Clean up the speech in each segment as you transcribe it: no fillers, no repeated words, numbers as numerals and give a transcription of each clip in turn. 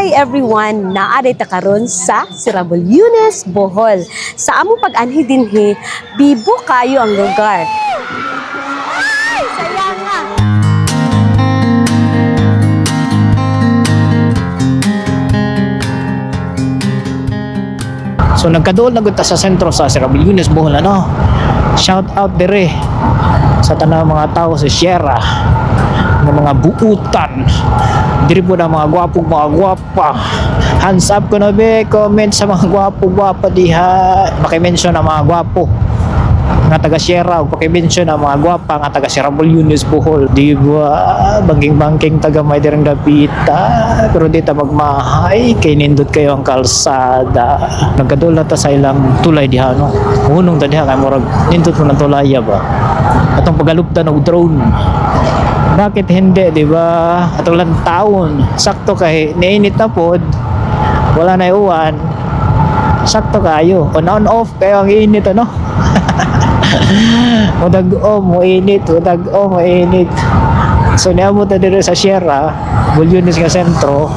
Hi everyone! Naaaday ta karon sa Sirabolyones, Bohol. Sa among pag-anhi dinhi, bibo kayo ang lugar. Ay, sayang nga! So nagkadool na gud ta sa sentro sa Sirabolyones, Bohol, ano. Shout out dire sa tanang mga tao sa Sierra, ng mga buutan. Diri po na mga gwapong mga gwapa. Hands up ko na be, comment sa mga gwapo-gwapa diha. Paki-mention ang mga gwapo nga taga Sierra, paki-mention ang mga gwapa nga taga Sirabolyones, Bohol. Di ba? Bangking-bangking taga may dirang dapita. Pero di ta magmahay kay nindot kayo ang kalsada. Nagkadula ta sa ilang tulay diha, no. Unong ta diha kay murag nindot mo ng tulaya ba. Atong pagaluptan og drone. Bakit hindi, di ba? Atulang taon, sakto kay niinit na pod, wala na uwan, sakto kayo, on off kayo ang init, ano? Udag-o mo init, udag-o mo init. So niamo ta dito sa Sierra, Bolyones nga sentro,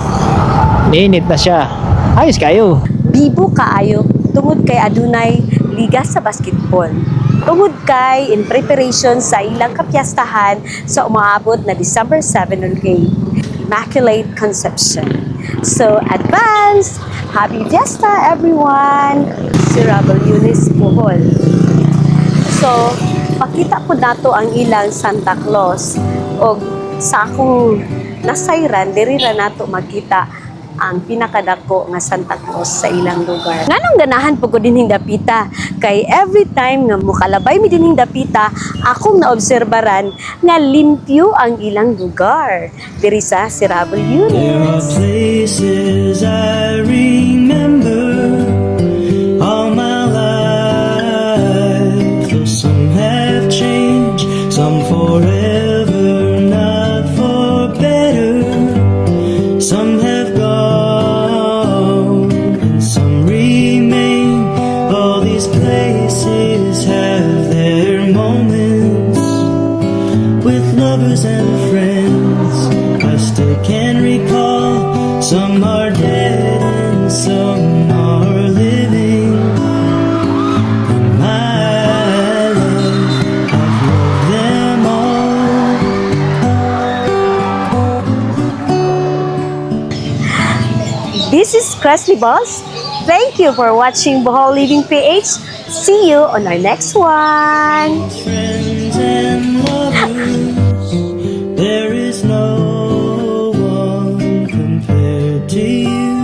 niinit na siya. Ayos kayo. Bibo kaayo tungod kay adunay liga sa basketball. Tungod kay in preparation sa ilang kapiyastahan sa umaabot na December 7 ug Immaculate Conception. So, advance! Happy Fiesta everyone! Sirabolyones, Bohol. So, pakita po nato ang ilang Santa Claus o sa akong nasayran, diri ra nato makita ang pinakadako nga Santa Claus sa ilang lugar. Nganong ganahan po ko dinhing dapita kay every time nga mukalabay mi dinhing dapita, akong naobserbaran nga limpyo ang ilang lugar diri sa Sirabolyones. There are places I remember all my life. Some have changed, some forever, not for better. Some have gone, and some remain. All these places have their moments with lovers and friends. I still can recall. Some are dead and some are living. In my life, I've loved them all. This is Cressley Boss. Thank you for watching Bohol Living PH. See you on our next one. Friends and lovers, there is no one compared to you.